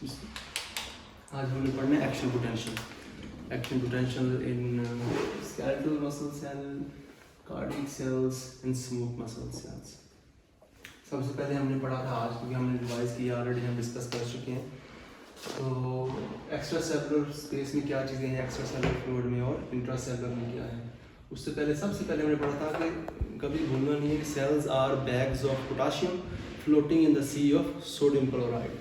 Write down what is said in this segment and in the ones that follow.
आज हमने पढ़ना है action potential in skeletal muscle cell, cardiac cells and smooth muscle cells. सबसे पहले हमने पढ़ा था आज, क्योंकि हमने रिवाइज किया ऑलरेडी, हम डिस्कस कर चुके हैं। तो एक्स्ट्रा सेलुलर स्पेस में क्या चीज़ें हैं, एक्स्ट्रा सेलुलर फ्लूइड में और इंट्रा सेलुलर में क्या है। उससे पहले सबसे पहले हमने पढ़ा था कि कभी भूलना नहीं है कि cells are bags of potassium floating in the sea of sodium chloride.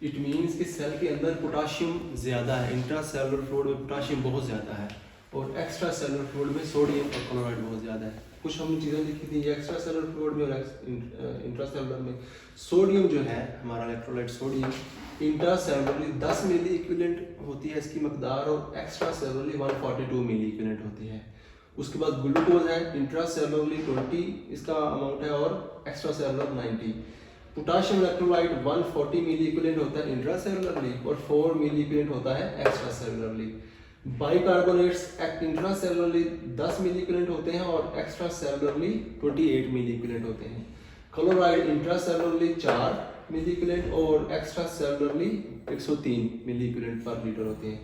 It means कि सेल के अंदर पोटाशियम ज़्यादा है, इंट्रा सेलुलर फ्लूइड में पोटाशियम बहुत ज़्यादा है और एक्स्ट्रा सेलुलर फ्लूइड में सोडियम और क्लोराइड बहुत ज़्यादा है। कुछ हमने चीज़ें लिखी थी, एक्स्ट्रा सेलुलर फ्लूइड में और इंट्रा सेलुलर में सोडियम जो है हमारा इलेक्ट्रोलाइट सोडियम इंट्रा सेलुलरली 10 मिली इक्विवेलेंट होती है इसकी मकदार, और एक्स्ट्रा सेलुलरली 142 मिली इक्विवेलेंट होती है। उसके बाद ग्लूकोज है, इंट्रा सेलुलरली 20 इसका अमाउंट है और एक्स्ट्रा सेलुलर 90। पोटाशियम इलेक्ट्रोलाइट 140 मिली इक्विवेलेंट होता है इंट्रा सेलुलरली और 4 मिली इक्विवेलेंट होता है extra cellularly. Bicarbonates intra cellularly 10 मिली इक्विवेलेंट होते हैं और एक्स्ट्रा सेलुलरली 28 मिली इक्विवेलेंट होते हैं। क्लोराइड इंट्रा सेलुलरली 4 मिली इक्विवेलेंट और एक्स्ट्रा सेलुलरली 103 मिली इक्विवेलेंट पर लीटर होते हैं।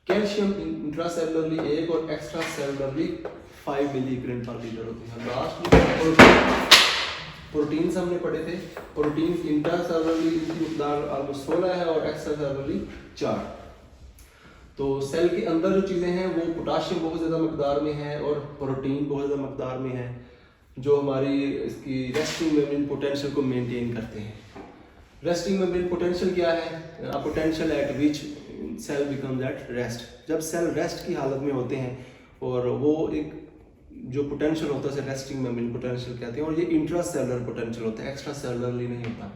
कैल्शियम इंट्रा सेलुलरली 1 और एक्स्ट्रा सेलुलरली 5 मिली इक्विवेलेंट पर लीटर होते हैं। लास्ट प्रोटीन्स हमने पढ़े थे, प्रोटीन इंट्रा सेलुलरली इनकी मकदार ऑलमोस्ट 16 है और एक्स्ट्रा सेलुलरली 4। तो सेल के अंदर जो चीज़ें हैं वो पोटाशियम बहुत ज़्यादा मकदार में है और प्रोटीन बहुत ज़्यादा मकदार में है, जो हमारी इसकी रेस्टिंग मेम्ब्रेन पोटेंशियल को मेंटेन करते हैं। रेस्टिंग मेम्ब्रेन पोटेंशियल क्या है? Potential at which cell becomes at rest. जब सेल रेस्ट की हालत में होते हैं और वो एक जो पोटेंशियल होता है रेस्टिंग मेम्ब्रेन पोटेंशियल कहते हैं, और ये इंट्रा सेलुलर पोटेंशियल होता है, एक्स्ट्रा सेलुलरली नहीं होता।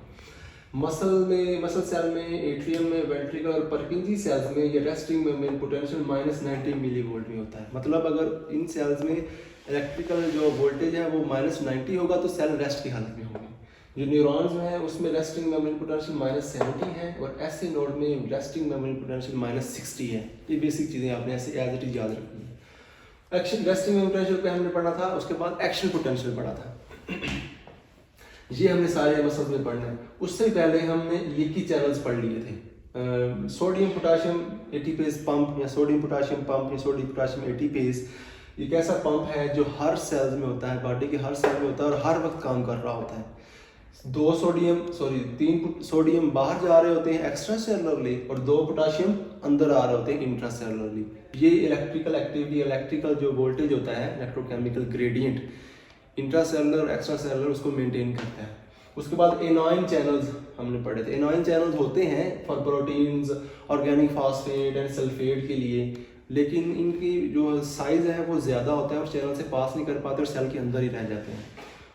मसल सेल में, एट्रियम में, वेंट्रिकल और पर्किंजी सेल्स में ये resting membrane potential -90 millivolt में होता है। मतलब अगर इन सेल्स में इलेक्ट्रिकल जो वोल्टेज है वो -90 होगा तो सेल रेस्ट की हालत में होगी। जो न्यूरॉन्स में है उसमें रेस्टिंग मेम्ब्रेन पोटेंशियल -70 है और ऐसे नोड में रेस्टिंग मेम्ब्रेन पोटेंशियल -60 है। ये बेसिक चीज़ें आपने ऐसे एज इट इज याद रखनी है। एक्शन रेस्टिंग मेम्ब्रेन पोटेंशियल पे हमने पढ़ा था, उसके बाद एक्शन पोटेंशियल पढ़ा था। ये हमने सारे मसल्स में पढ़ना है। उससे पहले हमने लीकी चैनल्स पढ़ लिए थे। सोडियम पोटाशियम एटीपेज पंप या सोडियम पोटाशियम पंप या सोडियम पोटाशियम एटीपेज एक ऐसा पंप है जो हर सेल्स में होता है, बॉडी के हर सेल में होता है और हर वक्त काम कर रहा होता है। 3 सोडियम बाहर जा रहे होते हैं एक्स्ट्रा सेलुलरली और 2 पोटाशियम अंदर आ रहे होते हैं इंट्रा सेलुलरली। ये इलेक्ट्रिकल एक्टिविटी, इलेक्ट्रिकल जो वोल्टेज होता है, electrochemical gradient intra cellular extra cellular उसको मेंटेन करता है। उसके बाद एनोइन चैनल्स हमने पढ़े थे। एनोइन चैनल्स होते हैं for proteins, organic phosphate and sulphate के लिए, लेकिन इनकी जो साइज है वो ज़्यादा होता है और चैनल से पास नहीं कर पाते और सेल के अंदर ही रह जाते हैं।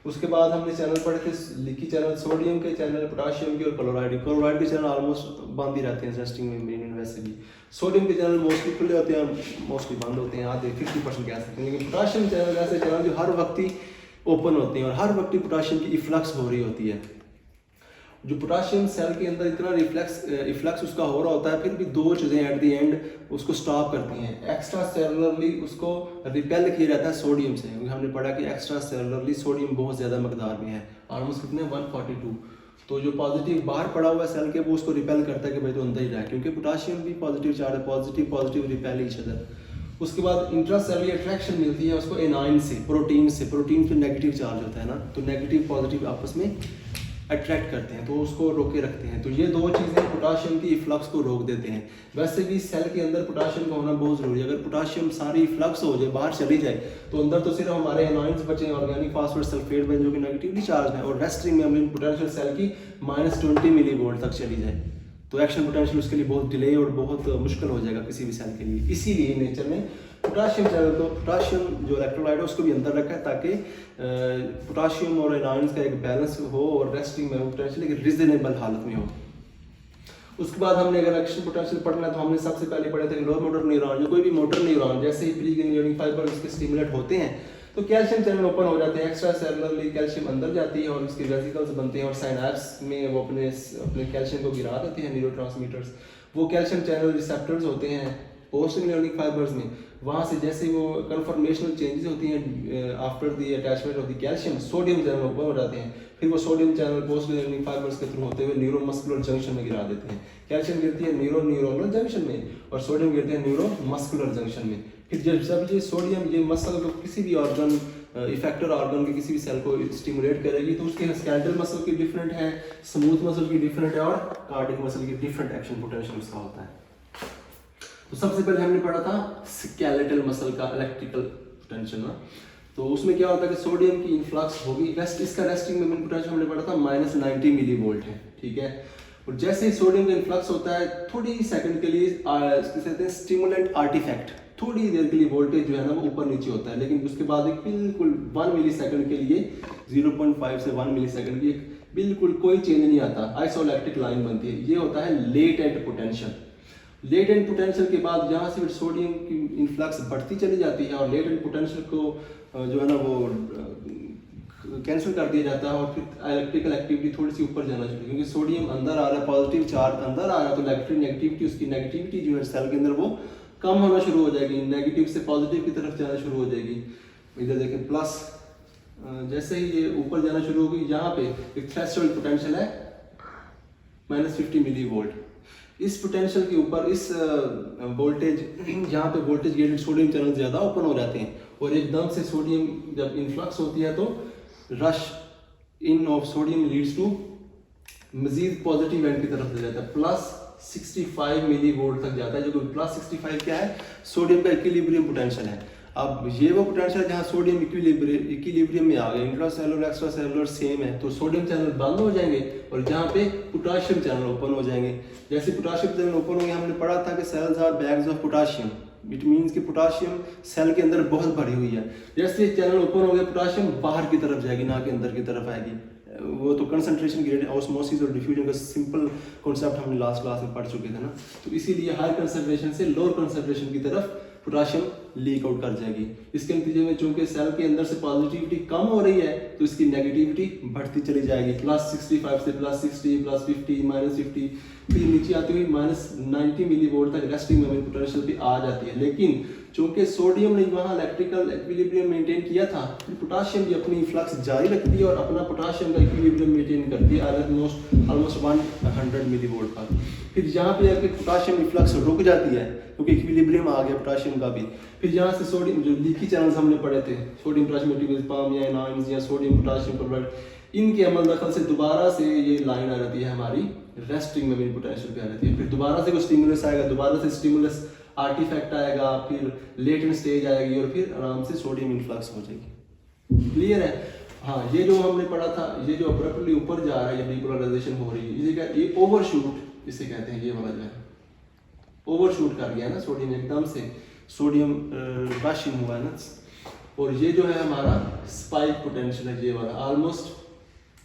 उसके बाद हमने चैनल पढ़े थे लीकी चैनल, सोडियम के चैनल, पोटाशियम के और क्लोराइड के चैनल ऑलमोस्ट बंद ही रहते हैं रेस्टिंग मेम्ब्रेन में वैसे भी। सोडियम के चैनल मोस्टली खुले होते हैं, मोस्टली बंद होते हैं, आधे 50% कह सकते हैं। लेकिन पोटाशियम चैनल ऐसे चैनल जो हर वक्त ही ओपन होते हैं और हर वक्त पोटाशियम की इफ्लक्स हो रही होती है। जो पोटाशियम सेल के अंदर इतना इफ्लक्स उसका हो रहा होता है, फिर भी 2 चीज़ें एट द एंड उसको स्टॉप करती हैं। एक्स्ट्रा सेलुलरली उसको रिपेल किया जाता है सोडियम से, क्योंकि हमने पढ़ा कि एक्स्ट्रा सेलुलरली सोडियम बहुत ज़्यादा मकदार में है, ऑलमोस्ट कितने 142। तो जो पॉजिटिव बाहर पड़ा हुआ है सेल के वो उसको रिपेल करता है कि भाई तो अंदर ही रहा है, क्योंकि पोटाशियम भी पॉजिटिव चार्ज है, पॉजिटिव रिपेल ईच अदर। उसके बाद इंट्रा सेलुलर अट्रैक्शन मिलती है उसको एनाइन से, प्रोटीन पे नेगेटिव चार्ज होता है ना, तो नेगेटिव पॉजिटिव आपस में अट्रैक्ट करते हैं तो उसको रोके रखते हैं। तो ये 2 चीज़ें पोटाशियम की इफ्लक्स को रोक देते हैं। वैसे भी सेल के अंदर पोटाशियम का होना बहुत ज़रूरी है। अगर पोटाशियम सारी इफ्लक्स हो जाए, बाहर चली जाए, तो अंदर तो सिर्फ हमारे एनाइंस बचे हैं, ऑर्गेनिक फॉस्फेट सल्फेट में जो कि नेगेटिवली चार्ज है, और रेस्टिंग मेम्ब्रेन पोटेंशियल सेल की -20 मिली वोल्ट तक चली जाए, तो एक्शन पोटेंशियल उसके लिए बहुत डिले और बहुत मुश्किल हो जाएगा किसी भी सेल के लिए। इसीलिए नेचर ने पोटाशियम चैनल को, पोटाशियम जो इलेक्ट्रोलाइट है उसको भी अंदर रखा है ताकि पोटाशियम और एनाइंस का एक बैलेंस हो और रेस्टिंग मेम्ब्रेन पोटेंशियल एक रीजनेबल हालत में हो। उसके बाद हमने अगर एक्शन पोटेंशियल पढ़ना है तो हमने सबसे पहले पढ़े थे लो मोटर न्यूरॉन, जो कोई भी मोटर न्यूरॉन जैसे ही प्री गैंग्लियोनिक फाइबर उसके स्टिमुलेट होते हैं तो कैल्शियम चैनल ओपन हो जाते हैं, एक्स्ट्रा सेलुलरली कैल्शियम अंदर जाती है और उसके वेसिकल्स बनते हैं और साइनैप्स में वो अपने कैल्शियम को गिरा देते हैं न्यूरोट्रांसमीटर्स। वो कैल्शियम चैनल रिसेप्टर्स होते हैं पोस्ट गैंग्लियोनिक फाइबर्स में, वहाँ से जैसे वो कन्फर्मेशनल चेंजेस होती हैं after the attachment of the calcium, sodium channel open हो जाते हैं। फिर वो सोडियम चैनल पोस्ट न्यूरोनिक फाइबर्स के थ्रू होते हुए न्यूरोमस्कुलर जंक्शन में गिरा देते हैं। कैल्शियम गिरती है न्यूरोनल जंक्शन में और सोडियम गिरते हैं न्यूरोमस्कुलर जंक्शन में। फिर जब ये सोडियम ये मसल को किसी भी ऑर्गन इफेक्टर ऑर्गन के किसी भी सेल को स्टिमुलेट करेगी तो उसके स्केलेटल मसल की डिफरेंट है, स्मूथ मसल की डिफरेंट है और कार्डियक मसल की डिफरेंट एक्शन पोटेंशियल उसका होता है। तो सबसे पहले हमने पढ़ा था स्केलेटल मसल का इलेक्ट्रिकल पोटेंशियल ना, तो उसमें क्या होता है कि सोडियम की इन्फ्लक्स होगी, इसका रेस्टिंग मोमेंट पोटेंशियल हमने पढ़ा था -90 मिलीवोल्ट है, ठीक है। और जैसे ही सोडियम का इन्फ्लक्स होता है थोड़ी सेकंड के लिए कहते हैं स्टिमुलेंट आर्टिफैक्ट, थोड़ी देर के लिए वोल्टेज जो है ना वो ऊपर नीचे होता है, लेकिन उसके बाद एक बिल्कुल 1 मिली सेकंड के लिए 0.5 से 1 मिली सेकंड की एक बिल्कुल कोई चेंज नहीं आता, आइसोइलेक्ट्रिक लाइन बनती है। ये होता है लेटेंट पोटेंशियल। लेटेंट पोटेंशियल के बाद यहाँ से फिर सोडियम की इन्फ्लक्स बढ़ती चली जाती है और लेटेंट पोटेंशियल को जो है ना वो कैंसिल कर दिया जाता है और फिर इलेक्ट्रिकल एक्टिविटी थोड़ी सी ऊपर जाना चाहिए, क्योंकि सोडियम अंदर आ रहा है, पॉजिटिव चार्ज अंदर आ रहा है, तो इलेक्ट्रिक नेगेटिविटी उसकी नेगेटिविटी जो है सेल के अंदर वो कम होना शुरू हो जाएगी, नेगेटिव से पॉजिटिव की तरफ जाना शुरू हो जाएगी। इधर देखें प्लस, जैसे ही ये ऊपर जाना शुरू होगी यहाँ पे एक थ्रेशोल्ड पोटेंशियल है -50 मिलीवोल्ट। इस पोटेंशियल के ऊपर इस वोल्टेज यहाँ पे वोल्टेज गेटेड सोडियम चैनल ज़्यादा ओपन हो जाते हैं और एकदम से सोडियम जब इन्फ्लक्स होती है तो rush in of sodium leads to मजीद पॉजिटिव एंड की तरफ ले जाता है, +65 मिलीवोल्ट तक जाता है, जो कि +65 क्या है, सोडियम का इक्विलिब्रियम पोटेंशियल है। अब ये वो पोटेंशियल जहाँ सोडियम इक्विलिब्रियम में आ गया, इंट्रासेलुलर एक्स्ट्रासेलुलर सेम है, तो सोडियम चैनल बंद हो जाएंगे और जहाँ पे पोटाशियम चैनल ओपन हो जाएंगे। जैसे पोटाशियम चैनल ओपन होंगे, हमने पढ़ा था कि cells are bags of potassium, it means कि पोटाशियम सेल के अंदर बहुत भरी हुई है। जैसे चैनल ओपन हो गया पोटाशियम बाहर की तरफ जाएगी, ना कि अंदर की तरफ आएगी। वो तो कंसंट्रेशन ग्रेडियंट ऑस्मोसिस और डिफ्यूजन का सिंपल कॉन्सेप्ट हमने लास्ट क्लास में पढ़ चुके थे ना, तो इसीलिए हाई कंसंट्रेशन से लोअर कंसंट्रेशन की तरफ पोटाशियम लीक आउट कर जाएगी। इसके नतीजे में चूंकि सेल के अंदर से पॉजिटिविटी कम हो रही है तो इसकी नेगेटिविटी बढ़ती चली जाएगी, +65 से +60 +50 -50 फिर नीचे आती हुई -90 मिलीवोल्ट तक रेस्टिंग मोमेंट पोटेंशियल पे आ जाती है। लेकिन चूंकि सोडियम ने वहाँ इलेक्ट्रिकल इक्विलिब्रियम मेंटेन किया था, फिर पोटाशियम भी अपनी फ्लक्स जारी रखती है और अपना पोटाशियम का इक्विलिब्रियम मेंटेन करती है ऑलमोस्ट 100 मिलीवोल्ट का। फिर यहाँ पे आके पोटाशियम की फ्लक्स रुक जाती है क्योंकि इक्विलिब्रियम आ गया पोटाशियम का भी। फिर यहाँ से सोडियम जो लीकी चैनल्स हमने पढ़े थे, सोडियम पोटेशियम पाम या एनाइंस या सोडियम पोटाशियम क्लोराइड, इनके अमल दखल से दोबारा से ये लाइन आ जाती है हमारी रेस्टिंग मोमेंट पोटेंशियल पे आ जाती है। फिर दोबारा से कोई स्टिमुलस आएगा, दोबारा से स्टिमुलस आर्टिफैक्ट आएगा, फिर लेटेंट स्टेज आएगी और फिर आराम से सोडियम इन्फ्लक्स हो जाएगी। क्लियर है? हाँ, ये जो हमने पढ़ा था, ये जो अब्रप्टली ऊपर जा रहा है, ये डिपोलराइजेशन हो रही है, ये ओवरशूट इसे कहते हैं। ये वाला जो है ओवरशूट कर गया ना सोडियम, एकदम से सोडियम रशिंग हुआ है ना। और ये जो है हमारा स्पाइक पोटेंशियल है, ये वाला ऑलमोस्ट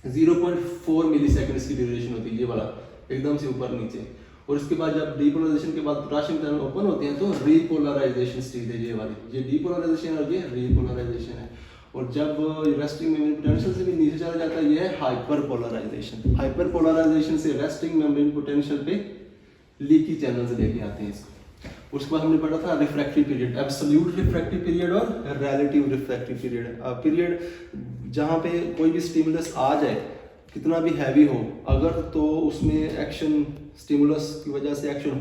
0.4 मिली सेकेंड की ड्यूरेशन होती है, ये वाला एकदम से ऊपर नीचे। और इसके बाद जब डीपोलराइजेशन के बाद पोटेशियम चैनल ओपन होते हैं तो रीपोलराइजेशन स्टेज है ये वाली, ये डीपोलराइजेशन और ये रीपोलराइजेशन है। और जब रेस्टिंग मेम्ब्रेन पोटेंशियल से भी नीचे चला जाता है, ये है हाइपरपोलराइजेशन। हाइपरपोलराइजेशन से रेस्टिंग मेम्ब्रेन पोटेंशियल पे लीकी चैनल्स लेके आते हैं इसको। उसके बाद हमने पढ़ा था refractive period, absolute refractive period और रिलेटिव रिफ्रैक्टिव पीरियड। पीरियड जहाँ पे कोई भी स्टिमुलस आ जाए, कितना भी हैवी हो, अगर तो उसमें एक्शन स्टिमुलस की वजह से एक्शन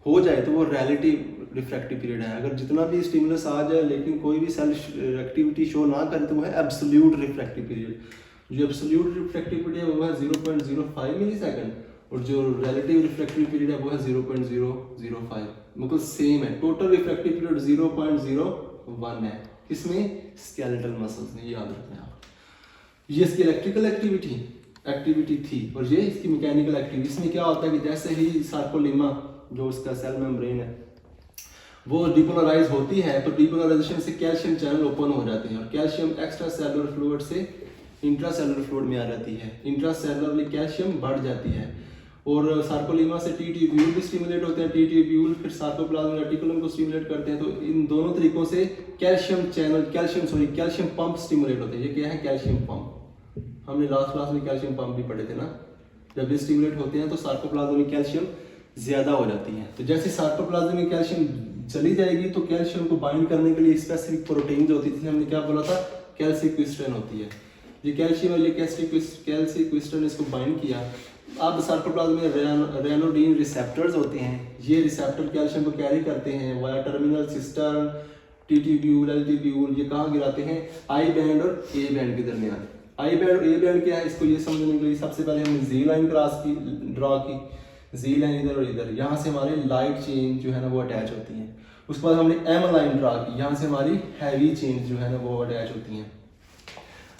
हो जाए तो वो रिलेटिव रिफ्रैक्टिव पीरियड है। अगर जितना भी स्टिमुलस आ जाए लेकिन कोई भी सेल एक्टिविटी शो ना करे तो वो है एब्सोल्यूट रिफ्रैक्टिव पीरियड। जो एब्सोल्यूट रिफ्रैक्टिव पीरियड है वो है 0.05 मिलीसेकंड और जो रिलेटिव रिफ्रैक्टिव पीरियड है वो है 0.005, मतलब सेम है। टोटल रिफ्रैक्टिव पीरियड 0.01 है, किसमें? स्केलेटल मसल्स में, याद रखना है आप। ये इसकी इलेक्ट्रिकल एक्टिविटी थी और ये इसकी मैकेनिकल एक्टिविटी। इसमें क्या होता है कि जैसे ही सार्कोलिमा जो उसका सेल मेम्ब्रेन है वो डिपोलराइज होती है तो डिपोलराइजेशन से कैल्शियम चैनल ओपन हो जाते हैं और कैल्शियम एक्स्ट्रा सेलुलर फ्लूइड से इंट्रासेलुलर फ्लूइड में आ जाती है। इंट्रासेलुलरली कैल्शियम बढ़ जाती है और सार्कोलिमा से टी ट्यूब्यूल भी स्टिमुलेट होते हैं। टी ट्यूब्यूल फिर सार्कोप्लाज्मिक रेटिकुलम को स्टिमुलेट करते हैं। तो इन दोनों तरीकों से कैल्शियम पंप स्टिमुलेट होते हैं। ये क्या है? Calcium pump. हमने लास्ट क्लास में कैल्शियम पंप भी पढ़े थे ना। जब ये स्टिमुलेट होते हैं तो सार्कोप्लाज्म में कैल्शियम ज्यादा हो जाती है। तो जैसे सार्कोप्लाज्म में कैल्शियम चली जाएगी तो कैल्शियम को बाइंड करने के लिए स्पेसिफिक प्रोटीन जो होती थी, हमने क्या बोला था? कैल्सिक्विस्ट्रेन होती है। ये कैल्शियम और ये कैल्सीक्विस्टोन इसको बाइंड किया। अब सार्कोप्लाज्म में रेनोडीन रिसेप्टर्स होते हैं, ये रिसेप्टर कैल्शियम को कैरी करते हैं via terminal cistern T tubule L tubule, ये कहाँ गिराते हैं, आई बैंड और ए बैंड के दरमियान। आई बैंड और ए बैंड क्या है, इसको ये समझने के लिए सबसे पहले हमने जी लाइन ड्रा की, जी लाइन इधर और इधर, यहाँ से हमारे लाइट चेन जो है ना वो अटैच होती है। उसके बाद हमने एम लाइन ड्रा की, यहाँ से हमारी हैवी चेन जो है ना वो अटैच होती हैं।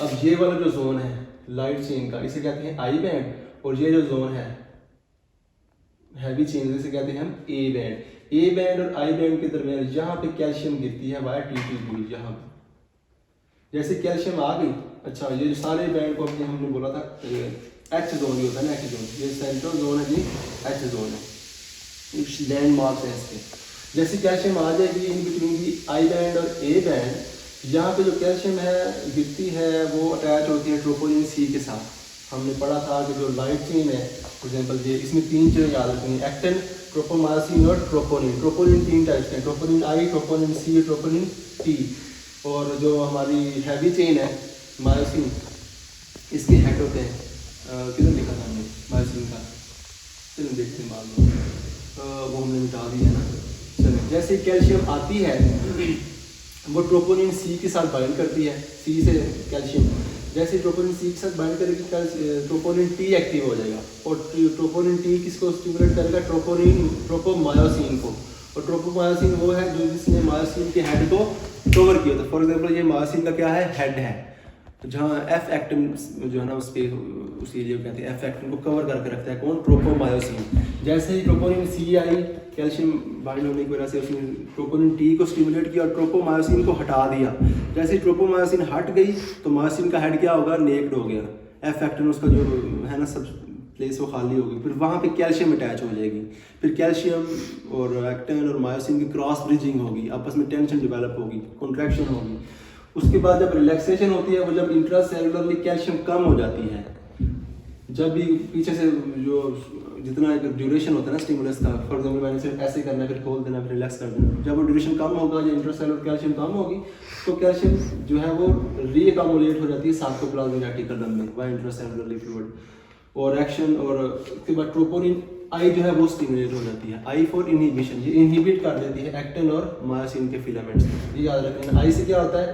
अब ये वाला जो जोन है लाइट चेन का, इसे कहते हैं आई बैंड, और ये जो जोन है हैवी चेन इसे कहते हैं हम ए बैंड। ए बैंड और आई बैंड के दरमियान यहाँ पे कैल्शियम गिरती है वाया टी ट्यूब्यूल, यहाँ पे जैसे कैल्शियम आ गई। अच्छा, ये जो सारे बैंड को हमने बोला था एच जोन ही होता है ना, एच जोन, ये सेंट्रल जोन है जी, एच जोन है, लैंड मार्क्स है इसके। जैसे कैल्शियम आ जाएगी in between the I band और ए बैंड, यहाँ पे जो कैल्शियम है गिरती है वो अटैच होती है ट्रोपोनिन सी के साथ। हमने पढ़ा था कि जो लाइट चेन है फॉर एग्जांपल ये, इसमें 3 चीज़ें याद रखनी है, एक्टिन, ट्रोपोमायोसिन और ट्रोपोनिन। ट्रोपोनिन 3 टाइप्स हैं, troponin I, troponin C, troponin T. और जो हमारी हैवी चेन है मायोसिन, इसके हेड होते हैं, किधर लिखा था हमने मायोसिन का, चलो देखते हैं बाद में, वो हमने मिटा दिया ना। चलो, जैसे कैल्शियम आती है वो ट्रोपोनिन सी के साथ बाइंड करती है, सी से कैल्शियम, जैसे ट्रोपोनिन सी के साथ बाइंड करेगी ट्रोपोनिन टी एक्टिव हो जाएगा, और ट्रोपोनिन टी किसको स्टिमुलेट करेगा, ट्रोपोमायोसिन को। और ट्रोपोमायोसिन वो है जो जिसने मायोसिन के हेड को कवर किया था। फॉर एग्जांपल ये मायोसिन का क्या है, हेड है, तो जहाँ एफ एक्टिन जो है ना उस पर उसी लिए कहते हैं एफ एक्टिन को कवर करके रखता है कौन, ट्रोपोमायोसिन। जैसे ही ट्रोपोनिन सी आई कैल्शियम बाइंड होने की वजह से उसने ट्रोपोनिन टी को स्टिमुलेट किया और ट्रोपोमायोसिन को हटा दिया। जैसे ही ट्रोपोमायोसिन हट गई तो मायोसिन का हेड क्या होगा, नेक्ड हो गया, एफ एक्टिन उसका जो है ना सब प्लेस वो खाली होगी, फिर वहाँ पे कैल्शियम अटैच हो जाएगी, फिर कैल्शियम और एक्टिन और मायोसिन की क्रॉस ब्रिजिंग होगी, आपस में टेंशन डेवलप होगी, कॉन्ट्रैक्शन होगी। उसके बाद जब रिलैक्सेशन होती है, वो जब इंट्रासेलुलरली कैल्शियम कम हो जाती है, जब भी पीछे से जो जितना एक ड्यूरेशन होता है ना स्टिमुलस का, फॉर एग्जांपल मैंने सिर्फ ऐसे करना है फिर खोल देना फिर रिलैक्स कर देना, जब वो ड्यूरेशन कम होगा या इंट्रासेलुलर कैल्शियम कम होगी तो कैल्शियम जो है वो रीअकमुलेट हो जाती है सार्कोप्लाज्मिक रेटिकुलम में व इंट्रासेलुलर फ्लूइड, और एक्शन और उसके बाद ट्रोपोनिन आई जो है वो स्टिमुलेट हो जाती है, आई फॉर इनहिबिशन, ये इनहिबिट कर देती है एक्टिन और मायोसिन के फिलामेंट्स। ये याद रखना, आई से क्या होता है,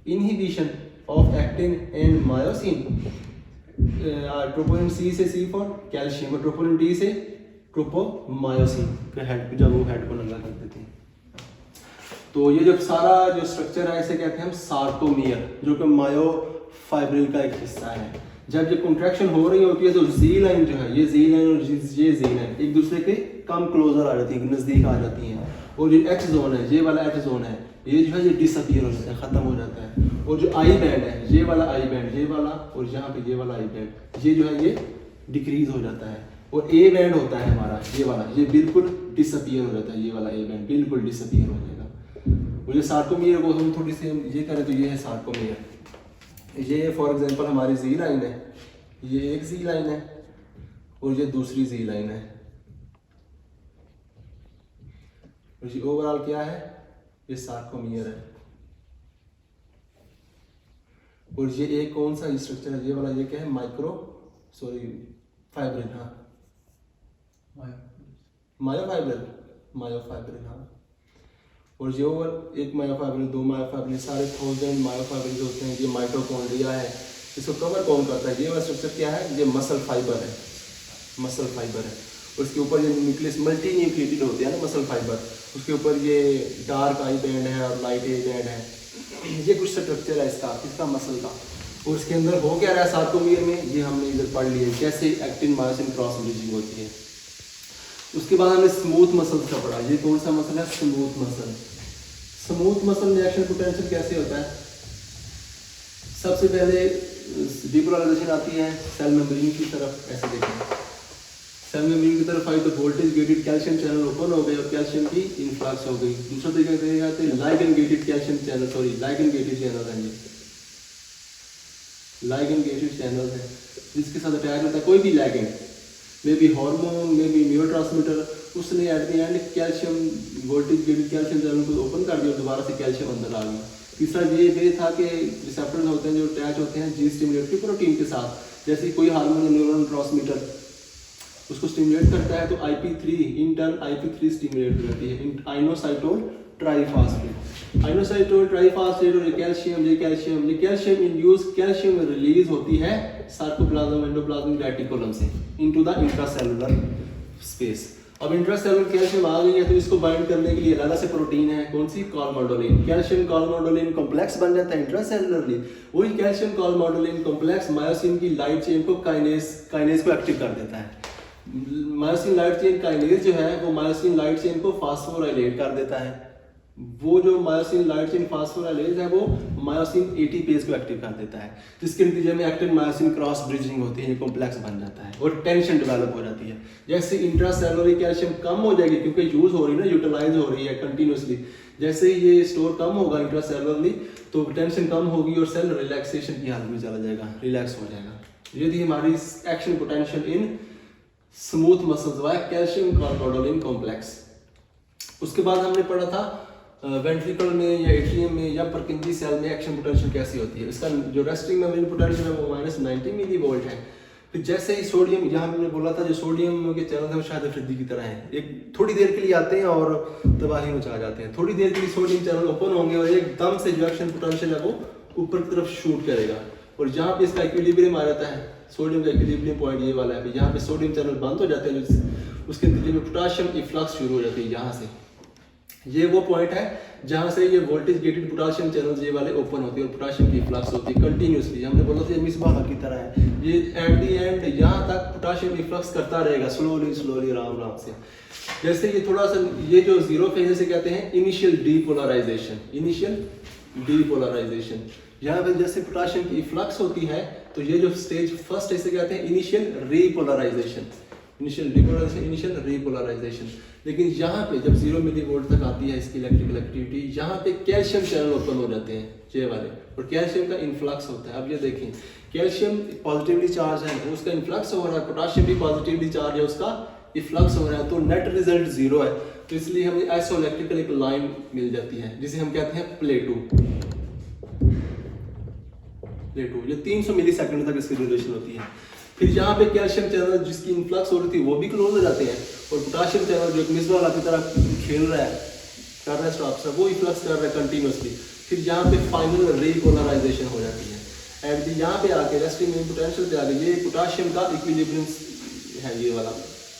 inhibition of actin and myosin, troponin C से सी फॉर कैल्शियम, और ट्रोपोनिन टी से ट्रोपोमायोसिन के हेड पे जब वो हेड को नंगा कर देते हैं। तो ये जो सारा जो स्ट्रक्चर है इसे कहते हैं हम सार्कोमियर, जो कि मायोफाइब्रिल का एक हिस्सा है। जब ये कॉन्ट्रैक्शन हो रही होती है तो जी लाइन जो है, ये जी लाइन और ये जी लाइन एक दूसरे के कम क्लोजर आ जाती है, नज़दीक आ जाती हैं, और जो एच जोन है, ये वाला एच जोन है, ये जो है ये डिसअपीयर हो जाता है, ख़त्म हो जाता है। और जो आई बैंड है, ये वाला आई बैंड, ये वाला, और यहाँ पे ये वाला आई बैंड, ये जो है ये डिक्रीज हो जाता है। और ए बैंड होता है हमारा ये वाला, ये बिल्कुल डिसअपीयर हो जाता है, ये वाला ए बैंड बिल्कुल डिसअपीयर हो जाएगा। और ये सार्कोमियर को हम थोड़ी सी ये करें तो ये है सार्कोमियर। ये फॉर एग्जांपल हमारी जी लाइन है, ये एक जी लाइन है और ये दूसरी जी लाइन है, और ये ओवरऑल क्या है, ये सार्कोमियर है। और ये एक कौन सा स्ट्रक्चर है, ये वाला, ये क्या है, फाइब्रिल, हाँ मायोफाइब्रिल, हाँ। और ये ओवर एक मायोफाइब्रिल, 2 मायोफाइब्रिल, सारे 1000 मायोफाइब्रिल होते हैं। ये माइटोकॉन्ड्रिया है, इसको कवर कौन करता है, ये वाला स्ट्रक्चर क्या है, ये मसल फाइबर है, मसल फाइबर है। उसके ऊपर ये न्यूक्लियस मल्टी न्यूक्लिएटेड होते हैं ना मसल फाइबर, उसके ऊपर ये डार्क आई बैंड है और लाइट ए बैंड है। ये कुछ स्ट्रक्चर है इसका मसल का, और इसके अंदर हो क्या रहा है सार्कोमियर में, ये हमने इधर पढ़ लिया कैसे एक्टिन मायोसिन क्रॉस ब्रिजिंग होती है। उसके बाद हमने स्मूथ मसल का पढ़ा, ये कौन सा मसल है, स्मूथ मसल। स्मूथ मसल में एक्शन पोटेंशियल कैसे होता है, सबसे पहले डिपोलराइजेशन आती है सेल मेम्ब्रेन की तरफ, ऐसे देखें सेल मेम्ब्रेन की तरफ आई तो voltage gated calcium channel open हो गए और कैल्शियम की इन्फ्लक्स हो गई। दूसरा तरीका करेगा तो ligand gated calcium channel, sorry ligand gated channel है, ये लाइगेंड गेटेड चैनल है जिसके साथ अटैच होता है कोई भी ligand, may be hormone, may be neurotransmitter, उसने at the end calcium voltage gated calcium channel को ओपन कर दिया और दोबारा से कैल्शियम अंदर आ गया। तीसरा ये था कि रिसेप्टर्स होते हैं जो अटैच होते हैं जी स्टिमुलेटरी प्रोटीन के साथ, जैसे कोई हार्मोन न्यूरल ट्रांसमीटर उसको स्टिमुलेट करता है तो IP3 in turn IP3 stimulate करती है आइनोसाइटोल ट्राइफास्फेट। आइनोसाइटोल ट्राइफास्फेट और कैल्शियम इंड्यूस कैल्शियम रिलीज होती है सार्कोप्लाज्म एंडोप्लाज्मिक रेटिकुलम से इनटू द इंट्रासेलुलर स्पेस। अब इंट्रासेलुलर कैल्शियम आ गई है तो इसको बाइंड करने के लिए अलग से प्रोटीन है, कौन सी, कॉलमोडोलिन। कैल्शियम कॉलमोडोलिन कॉम्प्लेक्स बन जाता है इंट्रासेलुलरली, वही कैल्शियम कॉलमोडोलिन कॉम्प्लेक्स मायोसिन की लाइट चेन को काइनेज को एक्टिव कर देता है। मायोसिन लाइट चेन काइनेज जो है वो मायोसिन लाइट चेन को फास्फोराइलेट कर देता है। वो जो मायोसिन लाइट चेन फास्फोराइलेज है वो मायोसिन एटीपेज को एक्टिव कर देता है, जिसके नतीजे में एक्टिन मायोसिन क्रॉस ब्रिजिंग होती है, ये कॉम्प्लेक्स बन जाता है और टेंशन डेवलप हो जाती है। जैसे इंट्रासेलुलर कैल्शियम कम हो जाएगी क्योंकि यूज हो रही है ना, यूटिलाइज हो रही है कंटिन्यूसली, जैसे ये स्टोर कम होगा इंट्रासेलुलरली तो टेंशन कम होगी और सेल रिलैक्सेशन की हालत में चला जाएगा, रिलैक्स हो जाएगा। ये थी हमारी action potential in smooth muscles by calcium calmodulin complex. उसके बाद हमने पढ़ा था वेंट्रिकल में या एट्रियम में या परकिंजी सेल में एक्शन पोटेंशियल कैसी होती है। इसका जो रेस्टिंग मेम्ब्रेन पोटेंशियल है वो -90 मिलीवोल्ट है। फिर जैसे ही सोडियम, यहाँ मैंने बोला था जो सोडियम के चैनल है वो शायद फ्रिज की तरह है, एक थोड़ी देर के लिए आते हैं और तबाही मचा जाते हैं। थोड़ी देर के लिए सोडियम चैनल ओपन होंगे और एकदम से जो एक्शन पोटेंशियल है वो ऊपर की तरफ शूट करेगा और जहाँ पे इसका इक्विलिब्रियम आ जाता है, सोडियम का इक्विलिब्रियम पॉइंट ये वाला है, यहाँ पे सोडियम चैनल बंद हो जाते हैं, उसके नतीजे में पोटाशियम इफ्लक्स शुरू हो जाती है। यहाँ से ये वो पॉइंट है जहाँ से ये वोल्टेज गेटेड पोटाशियम चैनल्स ये वाले ओपन होते हैं और पोटाशियम की फ्लक्स होती है कंटिन्यूसली। हमने बोला था ये मिसबाह की तरह है, ये एट दी एंड यहाँ तक पोटाशियम इफ्लक्स करता रहेगा स्लोली आराम से। जैसे ये थोड़ा सा ये जो जीरो फेज से कहते हैं इनिशियल डीपोलराइजेशन, यहाँ पर जैसे पोटाशियम की फ्लक्स होती है तो ये जो स्टेज फर्स्ट इसे कहते हैं इनिशियल रीपोलराइजेशन। लेकिन यहाँ पे जब 0 मिलीवोल्ट तक आती है इसकी इलेक्ट्रिकल एक्टिविटी, यहाँ पे कैल्शियम चैनल ओपन हो जाते हैं ये वाले और कैल्शियम का इन्फ्लक्स होता है। अब ये देखें कैल्शियम पॉजिटिवली चार्ज है तो उसका इन्फ्लक्स हो रहा है, पोटाशियम भी पॉजिटिवली चार्ज है उसका इफ्लक्स हो रहा है, तो नेट रिजल्ट 0 है। तो इसलिए हमें आइसोइलेक्ट्रिकल एक लाइन मिल जाती है जिसे हम कहते हैं प्लेटो। ये 300 मिलीसेकंड तक इसकी ड्यूरेशन होती है। फिर यहाँ पे कैल्शियम चैनल जिसकी इन्फ्लक्स हो रही थी वो भी क्लोज हो जाते हैं और पोटाशियम चैनल जो मिसबाह की तरह खेल रहा है कर रहा है स्टॉप से वो इफ्लक्स कर रहा है कंटिन्यूसली। फिर यहाँ पे फाइनल रीपोलराइजेशन हो जाती है एंड यहाँ पे आके रेस्टिंग मेन पोटेंशियल पे आके ये पोटाशियम का इक्विलिब्रियम है ये वाला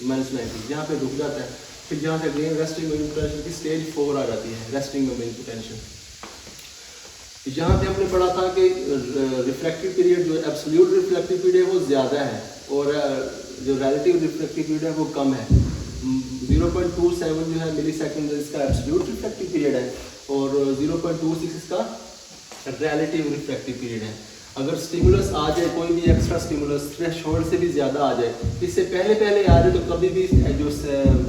-90 यहाँ पे रुक जाता है। फिर यहाँ से अगेन रेस्टिंग मेन पोटेंशियल की स्टेज 4 आ जाती है, रेस्टिंग मेन पोटेंशियल। यहाँ पे हमने पढ़ा था कि रिफ्रैक्टिव पीरियड जो एब्सोल्यूट रिफ्रैक्टिव पीरियड है वो ज़्यादा है और जो रिलेटिव रिफ्रैक्टिव पीरियड है वो कम है। 0.27 जो है मिलीसेकंड इसका एब्सोल्यूट रिफ्रैक्टिव पीरियड है और 0.26 इसका रिलेटिव रिफ्रैक्टिव पीरियड है। अगर स्टिमुलस आ जाए, कोई भी एक्स्ट्रा स्टिमुलस थ्रेशोल्ड से भी ज़्यादा आ जाए, इससे पहले आ जाए तो कभी भी जो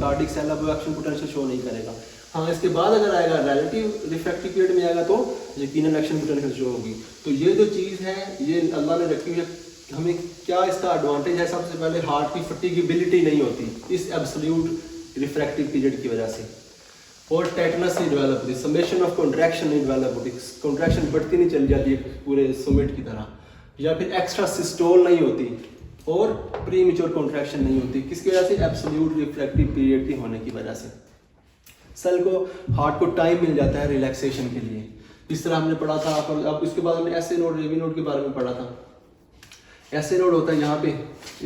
कार्डिक सेल है वो एक्शन पोटेंशियल शो नहीं करेगा। हाँ, इसके बाद अगर आएगा रिलेटिव रिफ्रैक्टिव पीरियड में आएगा तो यकीनन एक्शन पोटेंशियल शो होगी। तो ये जो चीज़ है ये अल्लाह ने रखी हुई है। हमें क्या इसका एडवांटेज है, सबसे पहले हार्ट की फटीगेबिलिटी नहीं होती इस एब्सोल्यूट रिफ्रैक्टिव पीरियड की वजह से, और टेटनस नहीं डेवलप होती, समेशन ऑफ कॉन्ट्रैक्शन नहीं डेवलप होती, कॉन्ट्रैक्शन बढ़ती नहीं चली जाती है पूरे सोमेट की तरह, या फिर एक्स्ट्रा सिस्टोल नहीं होती और प्री मेच्योर कॉन्ट्रैक्शन नहीं होती। किसकी वजह से? एब्सोल्यूट रिफ्रैक्टिव पीरियड की होने की वजह से। सेल को, हार्ट को टाइम मिल जाता है रिलैक्सेशन के लिए। इस तरह हमने पढ़ा था। अब इसके बाद हमने एसए नोड, रेवी नोड के बारे में पढ़ा था। एसए नोड होता है यहाँ पे,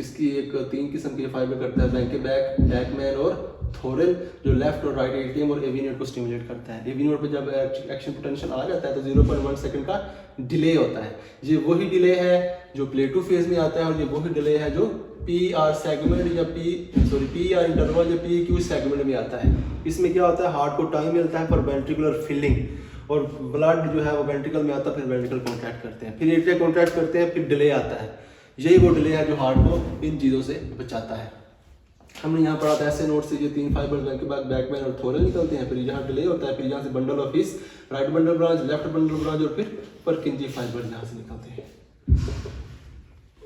इसकी एक 3 किस्म के फाइबर करता है, बैक, बैकमैन और थोरल, जो लेफ्ट और राइट एटीएम और एवी नोड को स्टिमुलेट करता है। एवी नोड पे जब एक्शन पोटेंशियल आ जाता है तो 0.1 सेकंड का डिले होता है। ये वही डिले है जो प्लेटो फेज में आता है और ये वही डिले है जो पीआर सेगमेंट या पीआर इंटरवल या पीक्यू सेगमेंट में आता है। इसमें क्या होता है, हार्ट को टाइम मिलता है फॉर वेंट्रिकुलर फिलिंग और ब्लड जो है वो वेंट्रिकल में आता है, फिर वेंट्रिकल कॉन्ट्रैक्ट करते हैं, फिर एट्रिया कॉन्ट्रैक्ट करते हैं, फिर डिले आता है। यही वो डिले है जो हार्ट को इन चीज़ों से बचाता है। हमने यहाँ पढ़ा था ऐसे नोट से ये 3 फाइबर के बाद बैकमैन और थोरल निकलते हैं, फिर यहाँ डिले होता है, फिर यहाँ से bundle of his, right bundle branch, left bundle branch और फिर परकिंजी फाइबर यहाँ से निकलते हैं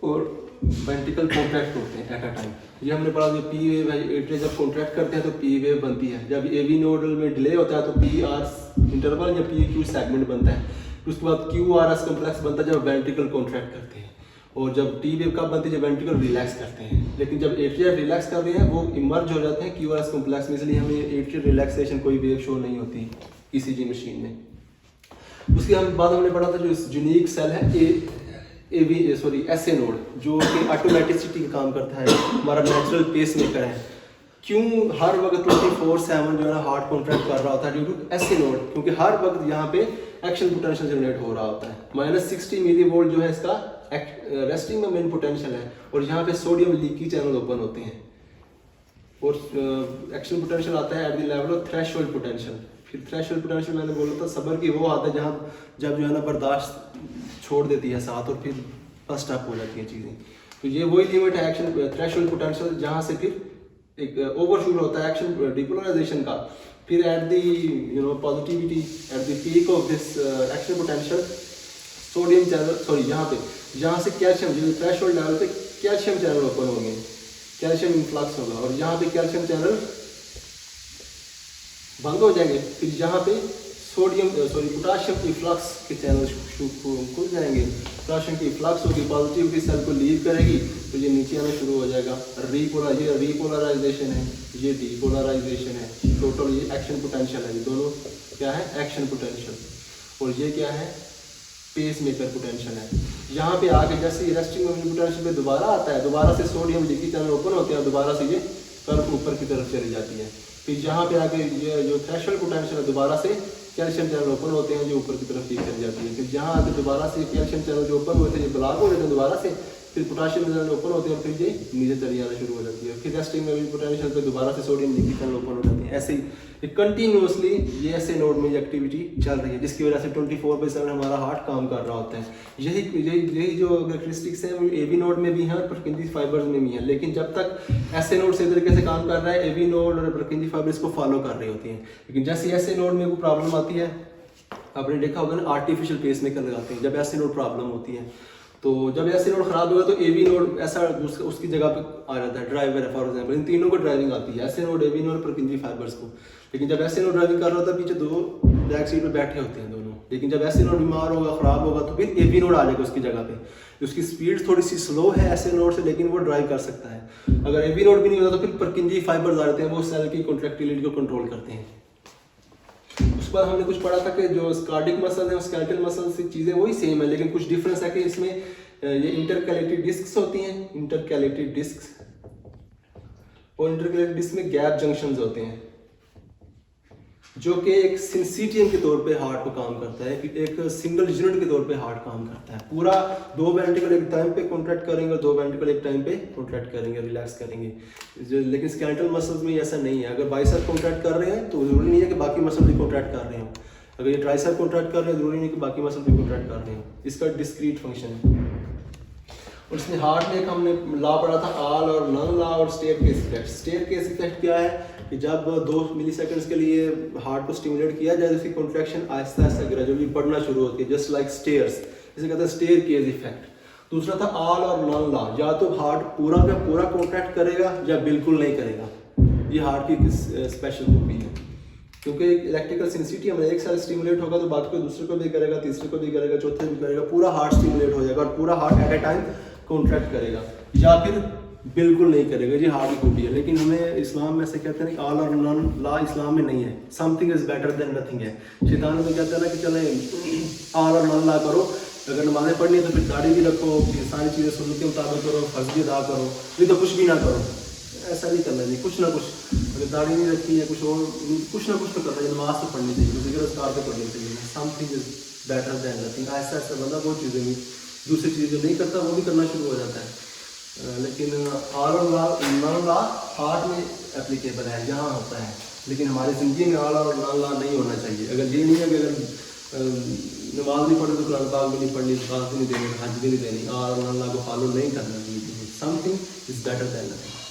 और वेंट्रिकल कॉन्ट्रैक्ट होते हैं एट अ टाइम। ये हमने पढ़ा कि पी वेव है, एट्रिया जब कॉन्ट्रैक्ट करते हैं तो पी वेव बनती है। जब एवी नोडल में डिले होता है तो पी आर इंटरवल या पी क्यू सेगमेंट बनता है। उसके बाद QRS कॉम्प्लेक्स बनता है जब वेंट्रिकल कॉन्ट्रैक्ट करते हैं, और जब T वेव कब बनती है जब वेंट्रिकल रिलैक्स करते हैं। लेकिन जब एट्रियल रिलैक्स कर रहे हैं वो इमर्ज हो जाते हैं QRS कॉम्प्लेक्स में, इसलिए हमें एट्रियल रिलैक्सेशन कोई वेव शो नहीं होती ECG मशीन में। उसके बाद हमने पढ़ा था जो यूनिक सेल है SA नोड, जो कि ऑटोमेटिसिटी का काम करता है, हमारा नेचुरल पेस मेकर है। क्यों हर वक्त 24/7 जो है हार्ट कॉन्ट्रैक्ट कर रहा होता है? ड्यू टू SA नोड, क्योंकि हर वक्त यहाँ पे एक्शन पोटेंशियल जनरेट हो रहा होता है। -60 मिलीवोल्ट जो है इसका रेस्टिंग में मेन पोटेंशियल है, और यहाँ पे सोडियम लीकी चैनल ओपन होते हैं, और एक्शन पोटेंशियल आता है at the level of threshold potential. फिर थ्रेशोल्ड पोटेंशियल मैंने बोला था सबर की वो आता है जहाँ जब जो है ना बर्दाश्त छोड़ देती है साथ, और फिर फर्स्ट अप हो जाती है चीज़ें। तो ये वही लिमिट है एक्शन थ्रेशोल्ड पोटेंशियल, जहाँ से फिर एक ओवरशूट होता है एक्शन डिपोलराइजेशन का। फिर at the positivity at the peak of this action potential sodium channel जहाँ से कैल्शियम जो थ्रेशोल्ड लेवल पे कैल्शियम चैनल ओपन होंगे, कैल्शियम इन्फ्लक्स होगा, और यहाँ पे कैल्शियम चैनल बंद हो जाएंगे। फिर यहाँ पे पोटाशियम इफ्लक्स के चैनल खुल जाएंगे, पोटाशियम की इफ्लक्स होगी, पॉजिटिविटी सेल को लीव करेगी, तो ये नीचे आना शुरू हो जाएगा। ये रीपोलराइजेशन है, ये डीपोलराइजेशन है। टोटल ये एक्शन पोटेंशियल है, ये दोनों क्या है? Action potential. और ये क्या है? पेस मेकर पोटेंशियल है। यहाँ पे आके जैसे रेस्टिंग पोटेंशियल पे दोबारा आता है, दोबारा से सोडियम लीकी चैनल ओपन होते हैं, दोबारा से ये कर्व ऊपर की तरफ चली जाती है। फिर जहाँ पे आके ये जो थ्रेशोल्ड पोटेंशियल है, दोबारा से कैल्शियम चैनल ओपन होते हैं जो ऊपर की तरफ लीक कर जाती है। फिर जहाँ आके दोबारा से कैल्शियम चैनल जो ओपन हुए थे ये ब्लॉक हो जाते हैं दोबारा से, फिर पोटाशियम चैनल ओपन होते हैं, फिर ये नीचे चली आना शुरू हो जाती है। फिर रेस्टिंग में पोटेंशियल पे दोबारा से सोडियम लीकी चैनल ओपन हो जाती है। ऐसे ही कंटिन्यूसली ये ऐसे नोड में एक्टिविटी चल रही है, जिसकी वजह से 24/7 हमारा हार्ट काम कर रहा होता है। यही जो कैरेक्टरिस्टिक्स हैं वो AV नोड में भी हैं और परकिंजी फाइबर्स में भी हैं। लेकिन जब तक SA नोड सही तरीके से काम कर रहा है, AV नोड और परकिंजी फाइबर्स को फॉलो कर रही होती हैं। लेकिन जैसे SA नोड में कोई प्रॉब्लम आती है, आपने देखा होगा ना आर्टिफिशियल पेस मेकर लगाते हैं जब SA नोड प्रॉब्लम होती है। तो जब SA नोड खराब होगा तो AV नोड ऐसा उसकी जगह पे आ जाता है, ड्राइवर है फॉर एग्जांपल, इन तीनों को ड्राइविंग आती है, SA node, AV node, परकिंजी fibres को। लेकिन जब SA नोड ड्राइविंग कर रहा होता है, पीछे दो बैक सीट पे बैठे होते हैं दोनों। लेकिन जब SA नोड बीमार होगा, खराब होगा, तो फिर AV नोड आ जाएगा उसकी जगह पे। उसकी स्पीड थोड़ी सी स्लो है SA नोड से, लेकिन वो ड्राइव कर सकता है। अगर AV नोड भी नहीं होता तो फिर परकिंजी फाइबर्स आ जाते हैं, वो सेल की कॉन्ट्रैक्टिलिटी को कंट्रोल करते हैं। उसके बाद हमने कुछ पढ़ा था कि जो कार्डिक मसल है, स्केलेटल मसल से चीज़ें वही सेम है, लेकिन कुछ डिफरेंस है कि इसमें ये इंटरकैलेटेड डिस्क्स होती हैं, इंटरकैलेटेड डिस्क्स, और इंटरकैलेटेड डिस्क में गैप जंक्शंस होते हैं, जो कि एक सिंसिटियम के तौर पे हार्ट को काम करता है, एक सिंगल यूनिट के तौर पे हार्ट काम करता है। पूरा 2 वेंट्रिकल एक टाइम पे कॉन्ट्रैक्ट करेंगे और 2 वेंट्रिकल एक टाइम पे कॉन्ट्रैक्ट करेंगे, रिलैक्स करेंगे। लेकिन स्केलेटल मसल्स में ऐसा नहीं है। अगर बाइसेप कॉन्ट्रैक्ट कर रहे हैं तो जरूरी नहीं है कि बाकी मसल भी कॉन्ट्रैक्ट कर रहे हो। अगर ये ट्राइसेप कॉन्ट्रैक्ट कर रहे हैं, जरूरी नहीं कि बाकी मसल भी कॉन्ट्रैक्ट कर रहे हो। इसका डिस्क्रीट फंक्शन है। और इसमें हार्ट में एक हमने लॉ पढ़ा था, ऑल और नन लॉ और स्टेयरकेस इफेक्ट। स्टेयरकेस इफेक्ट क्या है कि जब 2 मिलीसेकंड्स के लिए हार्ट को स्टिमुलेट किया जाए, उसकी कॉन्ट्रैक्शन आहिस्ता आहिस्ता ग्रेजुअली बढ़ना शुरू होती है, जस्ट लाइक स्टेयर्स, इसे कहते हैं स्टेयरकेस इफेक्ट। दूसरा था ऑल और नन लॉ, या तो हार्ट पूरा का पूरा कॉन्ट्रैक्ट करेगा या बिल्कुल नहीं करेगा। ये हार्ट की स्पेशल कॉपी है, क्योंकि इलेक्ट्रिकल सेंसिटिव में एक सेल स्टिमुलेट होगा तो बाकी को दूसरे को भी करेगा, तीसरे को भी करेगा, चौथे भी करेगा, पूरा हार्ट स्टिमुलेट हो जाएगा और पूरा heart at a time contract करेगा, या फिर बिल्कुल नहीं करेगा। ये हार्ट की खूबी है। लेकिन हमें इस्लाम में से कहते हैं कि ऑल और नन लॉ इस्लाम में नहीं है, something is better than nothing है। शैतान तो कहता है ना कि चले ऑल और नन लॉ करो, अगर नमाज़ें पढ़नी है तो फिर दाढ़ी भी रखो, फिर सारी चीज़ें सुन्नत के मुताबिक करो, फर्ज भी अदा करो, नहीं तो कुछ भी ना करो। ऐसा नहीं करना चाहिए, कुछ ना कुछ, अगर दाढ़ी नहीं रखी है, कुछ और कुछ ना कुछ तो करना चाहिए, नमाज तो पढ़नी चाहिए, ज़िक्र तो पढ़नी चाहिए। Something is better than nothing. ऐसा ऐसा बंदा बहुत चीज़ें भी दूसरी चीज़ें जो नहीं करता वो भी करना शुरू हो जाता है। लेकिन ऑल और नन लॉ हार्ट में एप्लीकेबल है, यहाँ होता है, लेकिन हमारी ज़िंदगी में ऑल और नन लॉ नहीं होना चाहिए। अगर ये नहीं है कि अगर नमाज नहीं पढ़े तो कुरान पाक भी नहीं पढ़नी, ज़कात भी नहीं देनी, हज भी नहीं देनी, ऑल और नन लॉ को फॉलो नहीं करना चाहिए। Something is better than nothing.